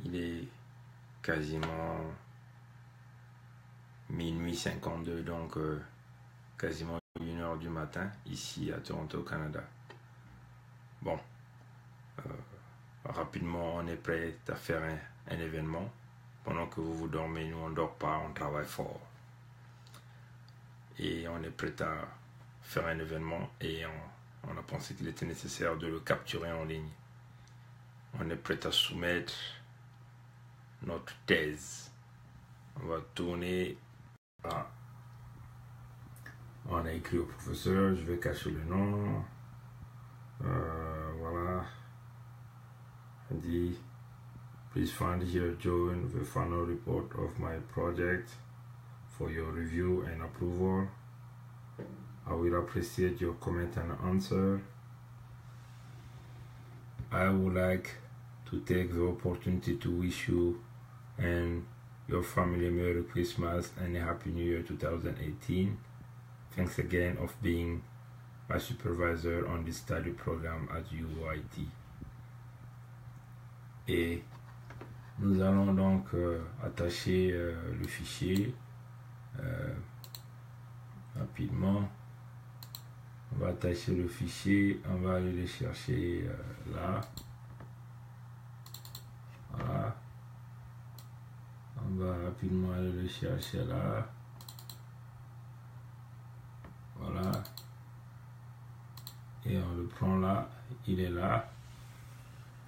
Il est quasiment minuit 52, donc quasiment 1h du matin ici à Toronto, Canada. Bon, rapidement on est prêt à faire un événement. Pendant que vous dormez, nous on ne dort pas, on travaille fort. Et on est prêt à faire un événement et on a pensé qu'il était nécessaire de le capturer en ligne. On est prêt à soumettre notre thèse. On va tourner. Voilà. On a écrit au professeur, je vais cacher le nom. Voilà. On dit, please find here join the final report of my project for your review and approval. I will appreciate your comment and answer. I would like to take the opportunity to wish you and your family Merry Christmas and a Happy New Year 2018. Thanks again of being my supervisor on this study program at UIT. Et nous allons donc attacher le fichier rapidement. On va attacher le fichier, on va aller le chercher là. Voilà. On va rapidement aller le chercher là. Voilà. Et on le prend là. Il est là.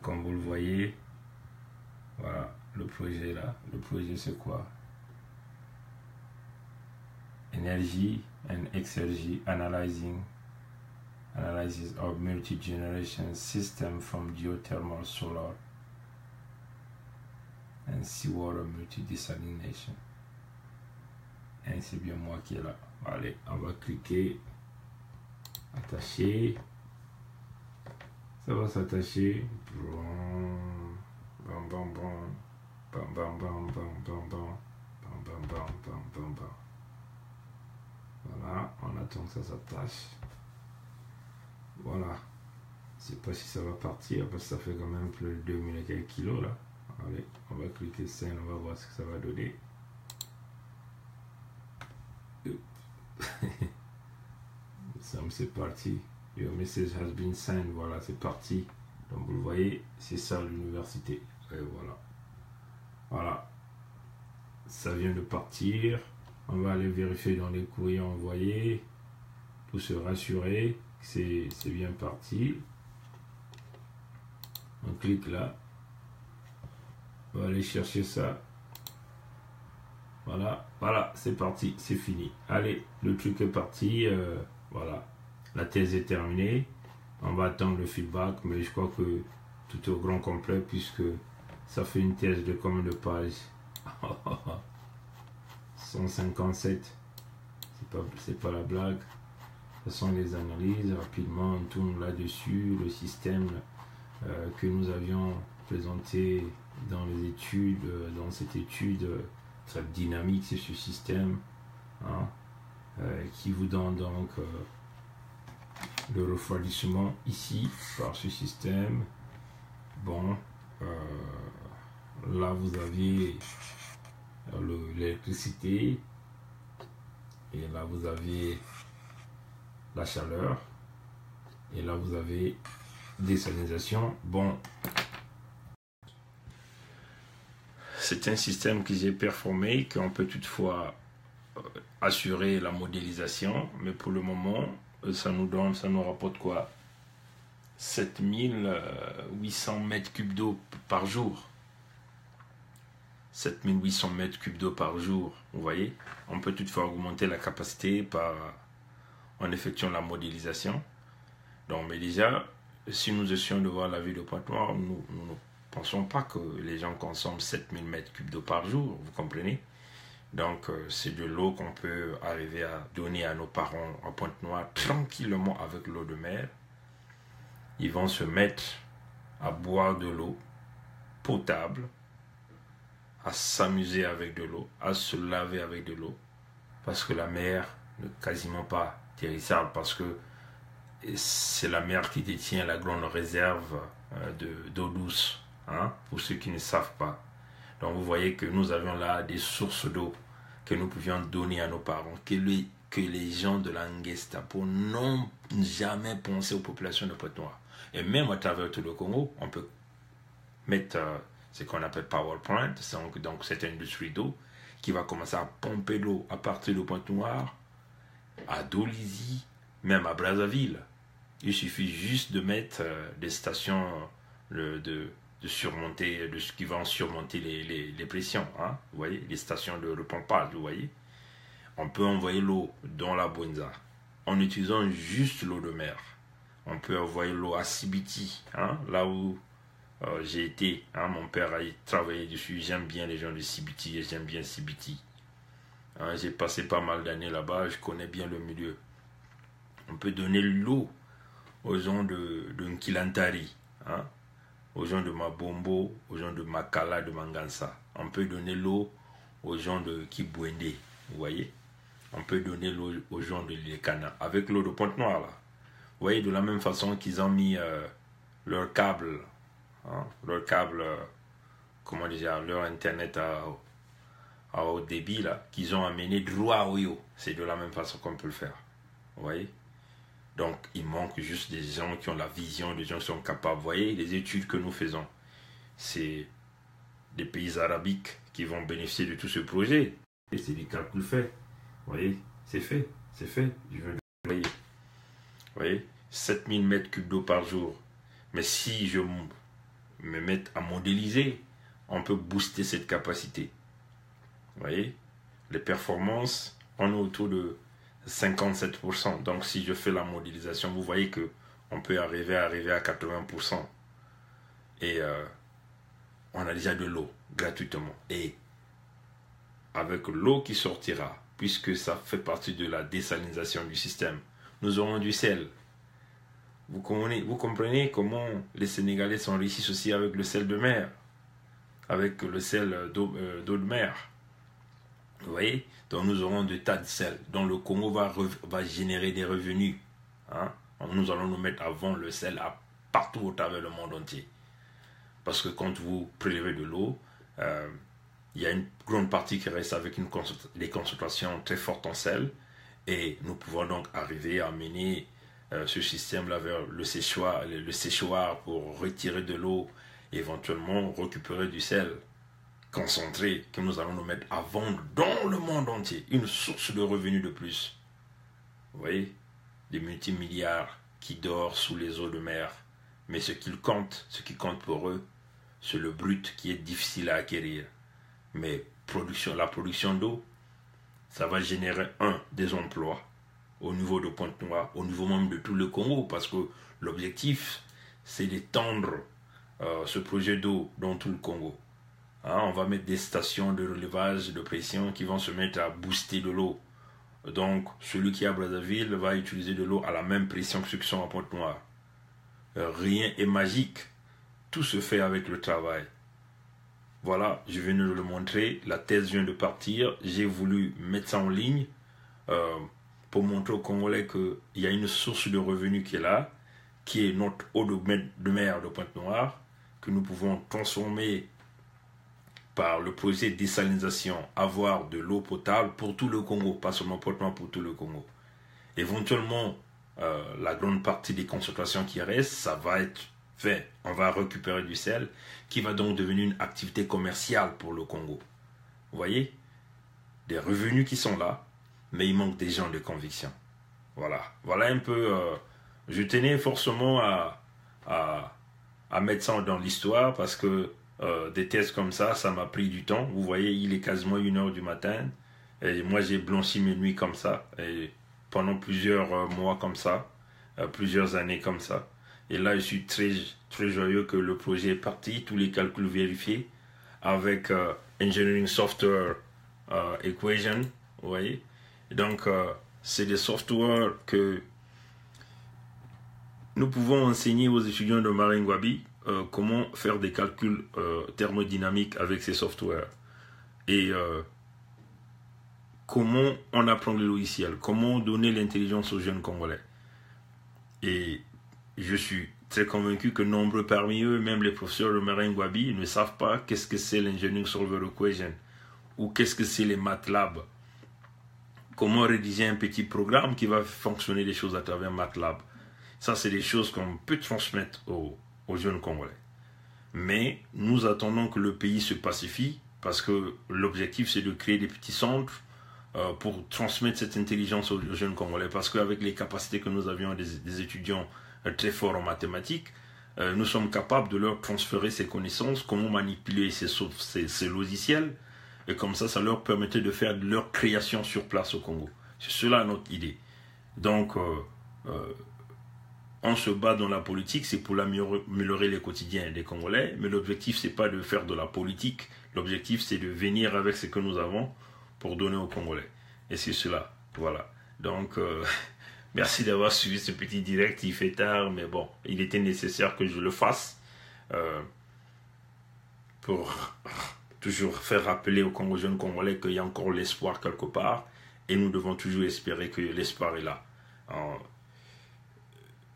Comme vous le voyez. Voilà. Le projet là. Le projet c'est quoi? Energy and Exergy analysis of multi-generation system from geothermal, solar and seawater multi-desalination. Et c'est bien moi qui est là. Allez, on va cliquer, attacher. Ça va s'attacher. Bam bam bam bam bam bam bam bam bam bam bam bam bam bam bam. Voilà, on attend que ça s'attache. Voilà. Je sais pas si ça va partir parce que ça fait quand même plus de 2000 et quelques kilos là. Allez, on va cliquer scène, on va voir ce que ça va donner. C'est parti. Your message has been sent. Voilà, c'est parti. Donc vous le voyez, c'est ça l'université. Et voilà. Voilà. Ça vient de partir. On va aller vérifier dans les courriers envoyés pour se rassurer que c'est bien parti. On clique là. On va aller chercher ça. Voilà, voilà, c'est parti, c'est fini. Allez, le truc est parti. Voilà, la thèse est terminée. On va attendre le feedback, mais je crois que tout est au grand complet puisque ça fait une thèse de combien de pages? 157. C'est pas la blague. Ce sont les analyses. Rapidement, on tourne là-dessus. Le système que nous avions présenté dans les études, dans cette étude très dynamique, c'est ce système hein, qui vous donne donc le refroidissement ici par ce système. Bon, là vous aviez l'électricité et là vous avez la chaleur et là vous avez désalinisation. Bon, c'est un système que j'ai performé, qu'on peut toutefois assurer la modélisation, mais pour le moment ça nous rapporte quoi? 7800 mètres cubes d'eau par jour. 7800 mètres cubes d'eau par jour, vous voyez. On peut toutefois augmenter la capacité en effectuant la modélisation. Donc, mais déjà, si nous essayons de voir la ville de Pointe-Noire, nous ne pensons pas que les gens consomment 7000 mètres cubes d'eau par jour, vous comprenez? Donc, c'est de l'eau qu'on peut arriver à donner à nos parents à Pointe-Noire tranquillement avec l'eau de mer. Ils vont se mettre à boire de l'eau potable, à s'amuser avec de l'eau, à se laver avec de l'eau, parce que la mer n'est quasiment pas terrissable, parce que c'est la mer qui détient la grande réserve d'eau douce, hein, pour ceux qui ne savent pas. Donc vous voyez que nous avions là des sources d'eau que nous pouvions donner à nos parents, que les gens de la Gestapo n'ont jamais pensé aux populations de Pointe-Noire. Et même à travers tout le Congo, on peut mettre ce qu'on appelle PowerPoint, donc cette industrie d'eau qui va commencer à pomper l'eau à partir de Pointe-Noire, à Dolisie, même à Brazzaville. Il suffit juste de mettre des stations qui vont surmonter les pressions. Hein, vous voyez, les stations de repompage, vous voyez. On peut envoyer l'eau dans la Bouenza en utilisant juste l'eau de mer. On peut envoyer l'eau à Sibiti, hein, là où j'ai été. Hein, mon père a travaillé dessus. J'aime bien les gens de Sibiti et j'aime bien Sibiti. Hein, j'ai passé pas mal d'années là-bas, je connais bien le milieu. On peut donner l'eau aux gens de Nkilantari, hein, aux gens de Mabombo, aux gens de Makala, de Mangansa. On peut donner l'eau aux gens de Kibwende, vous voyez. On peut donner l'eau aux gens de Lekana, avec l'eau de Pointe-Noire, là. Vous voyez, de la même façon qu'ils ont mis leur câble, hein, comment dire, leur internet à haut débit, là, qu'ils ont amené droit à Oyo. C'est de la même façon qu'on peut le faire, vous voyez. Donc, il manque juste des gens qui ont la vision, des gens qui sont capables. Vous voyez, les études que nous faisons, c'est des pays arabiques qui vont bénéficier de tout ce projet. Et c'est des calculs faits. Vous voyez, c'est fait, c'est fait. Vous voyez, 7000 mètres cubes d'eau par jour. Mais si je me mets à modéliser, on peut booster cette capacité. Vous voyez, les performances, on est autour de 57%. Donc si je fais la modélisation, vous voyez que on peut arriver à 80%. Et on a déjà de l'eau gratuitement. Et avec l'eau qui sortira, puisque ça fait partie de la désalinisation du système, nous aurons du sel. Vous comprenez comment les Sénégalais s'enrichissent aussi avec le sel de mer, avec le sel d'eau de mer. Vous voyez? Donc nous aurons des tas de sel dont le Congo va générer des revenus. Hein? Nous allons nous mettre à vendre le sel partout au travers le monde entier. Parce que quand vous prélevez de l'eau, il y a une grande partie qui reste avec des concentrations très fortes en sel. Et nous pouvons donc arriver à amener ce système-là vers le séchoir pour retirer de l'eau, éventuellement récupérer du sel concentré que nous allons nous mettre à vendre dans le monde entier. Une source de revenus de plus. Vous voyez, des multimilliards qui dorment sous les eaux de mer. Mais ce qui compte pour eux, c'est le brut qui est difficile à acquérir. Mais la production d'eau, ça va générer des emplois au niveau de Pointe-Noire, au niveau même de tout le Congo, parce que l'objectif, c'est d'étendre ce projet d'eau dans tout le Congo. Hein, on va mettre des stations de relevage de pression qui vont se mettre à booster de l'eau. Donc, celui qui est à Brazzaville va utiliser de l'eau à la même pression que ceux qui sont à Pointe-Noire. Rien est magique. Tout se fait avec le travail. Voilà, je viens de le montrer. La thèse vient de partir. J'ai voulu mettre ça en ligne pour montrer aux Congolais qu'il y a une source de revenus qui est là, qui est notre eau de mer de Pointe-Noire, que nous pouvons transformer par le projet de désalinisation, avoir de l'eau potable pour tout le Congo, pas seulement Pointe-Noire, pour tout le Congo. Éventuellement, la grande partie des concentrations qui restent, ça va être fait. On va récupérer du sel qui va donc devenir une activité commerciale pour le Congo. Vous voyez? Des revenus qui sont là, mais il manque des gens de conviction. Voilà. Voilà un peu... je tenais forcément à mettre ça dans l'histoire parce que des thèses comme ça m'a pris du temps. Vous voyez, il est quasiment 1h du matin. Et moi, j'ai blanchi mes nuits comme ça. Et pendant plusieurs mois comme ça. Plusieurs années comme ça. Et là, je suis très, très joyeux que le projet est parti. Tous les calculs vérifiés. Avec Engineering Software Equation. Vous voyez. Et donc, c'est des softwares que nous pouvons enseigner aux étudiants de Maringouabi comment faire des calculs thermodynamiques avec ces softwares et comment on apprend le logiciel, comment donner l'intelligence aux jeunes Congolais. Et je suis très convaincu que nombreux parmi eux, même les professeurs de Marine Gwabi, ne savent pas qu'est-ce que c'est l'Engineering Solver Equation ou qu'est-ce que c'est les MATLAB. Comment rédiger un petit programme qui va fonctionner des choses à travers MATLAB. Ça, c'est des choses qu'on peut transmettre aux jeunes Congolais. Mais nous attendons que le pays se pacifie parce que l'objectif, c'est de créer des petits centres pour transmettre cette intelligence aux jeunes Congolais. Parce qu'avec les capacités que nous avions des étudiants très forts en mathématiques, nous sommes capables de leur transférer ces connaissances, comment manipuler ces logiciels, et comme ça leur permettait de faire de leur création sur place au Congo. C'est cela notre idée. Donc, on se bat dans la politique, c'est pour améliorer les quotidiens des Congolais, mais l'objectif, c'est pas de faire de la politique, l'objectif, c'est de venir avec ce que nous avons pour donner aux Congolais. Et c'est cela, voilà. Donc, merci d'avoir suivi ce petit direct, il fait tard, mais bon, il était nécessaire que je le fasse pour toujours faire rappeler aux jeunes Congolais qu'il y a encore l'espoir quelque part, et nous devons toujours espérer que l'espoir est là.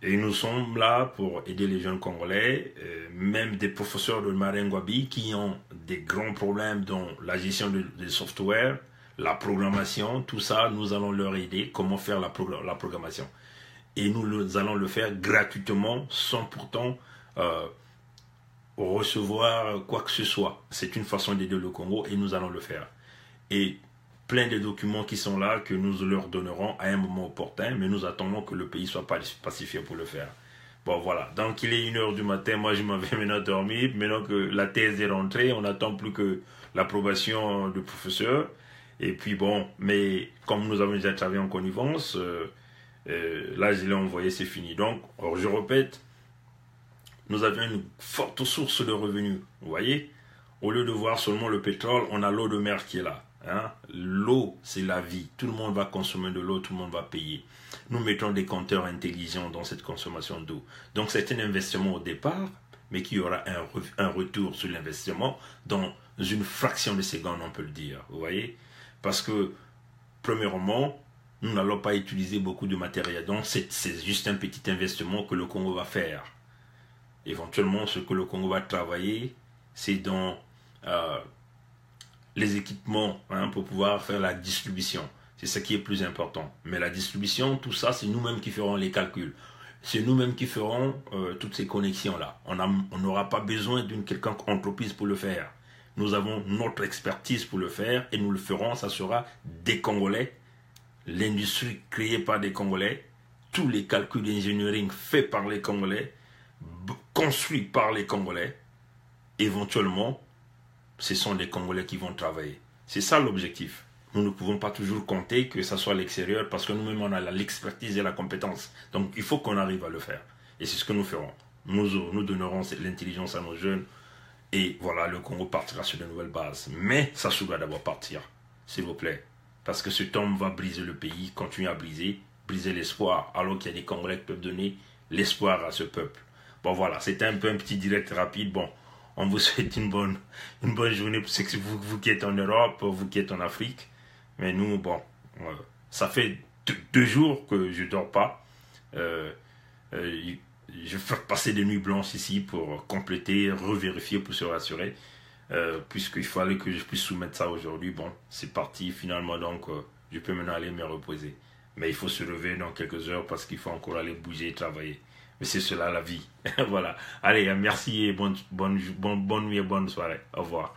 Et nous sommes là pour aider les jeunes Congolais, même des professeurs de Marine Gwabi qui ont des grands problèmes dans la gestion des software, la programmation, tout ça, nous allons leur aider, comment faire la programmation. Et nous allons le faire gratuitement, sans pourtant recevoir quoi que ce soit. C'est une façon d'aider le Congo et nous allons le faire. Et plein de documents qui sont là que nous leur donnerons à un moment opportun, mais nous attendons que le pays soit pacifié pour le faire. Bon, voilà. Donc, il est 1h du matin. Moi, je m'en vais maintenant dormir. Maintenant que la thèse est rentrée, on n'attend plus que l'approbation du professeur. Et puis, bon, mais comme nous avons déjà travaillé en connivence, là, je l'ai envoyé, c'est fini. Donc, je répète, nous avions une forte source de revenus. Vous voyez? Au lieu de voir seulement le pétrole, on a l'eau de mer qui est là. Hein? L'eau, c'est la vie. Tout le monde va consommer de l'eau, tout le monde va payer. Nous mettons des compteurs intelligents dans cette consommation d'eau. Donc, c'est un investissement au départ, mais qui aura un retour sur l'investissement dans une fraction de seconde, on peut le dire. Vous voyez? Parce que, premièrement, nous n'allons pas utiliser beaucoup de matériel. Donc, c'est juste un petit investissement que le Congo va faire. Éventuellement, ce que le Congo va travailler, c'est dans les équipements pour pouvoir faire la distribution. C'est ce qui est plus important. Mais la distribution, tout ça, c'est nous-mêmes qui ferons les calculs. C'est nous-mêmes qui ferons toutes ces connexions-là. On n'aura pas besoin d'une quelconque entreprise pour le faire. Nous avons notre expertise pour le faire et nous le ferons. Ça sera des Congolais, l'industrie créée par des Congolais, tous les calculs d'engineering faits par les Congolais, construits par les Congolais. Éventuellement, ce sont des Congolais qui vont travailler. C'est ça l'objectif. Nous ne pouvons pas toujours compter que ça soit à l'extérieur parce que nous-mêmes, on a l'expertise et la compétence. Donc, il faut qu'on arrive à le faire. Et c'est ce que nous ferons. Nous donnerons l'intelligence à nos jeunes et voilà, le Congo partira sur de nouvelles bases. Mais ça se doit d'abord partir, s'il vous plaît. Parce que ce homme va briser le pays, continuer à briser l'espoir, alors qu'il y a des Congolais qui peuvent donner l'espoir à ce peuple. Bon, voilà, c'était un peu un petit direct rapide. Bon, on vous souhaite une bonne journée pour ceux que vous qui êtes en Europe, vous qui êtes en Afrique. Mais nous, bon, ça fait 2 jours que je ne dors pas. Je fais passer des nuits blanches ici pour compléter, revérifier, pour se rassurer. Puisqu'il fallait que je puisse soumettre ça aujourd'hui. Bon, c'est parti finalement, donc je peux maintenant aller me reposer. Mais il faut se lever dans quelques heures parce qu'il faut encore aller bouger et travailler. Mais c'est cela la vie. Voilà. Allez, merci et bonne nuit et bonne soirée. Au revoir.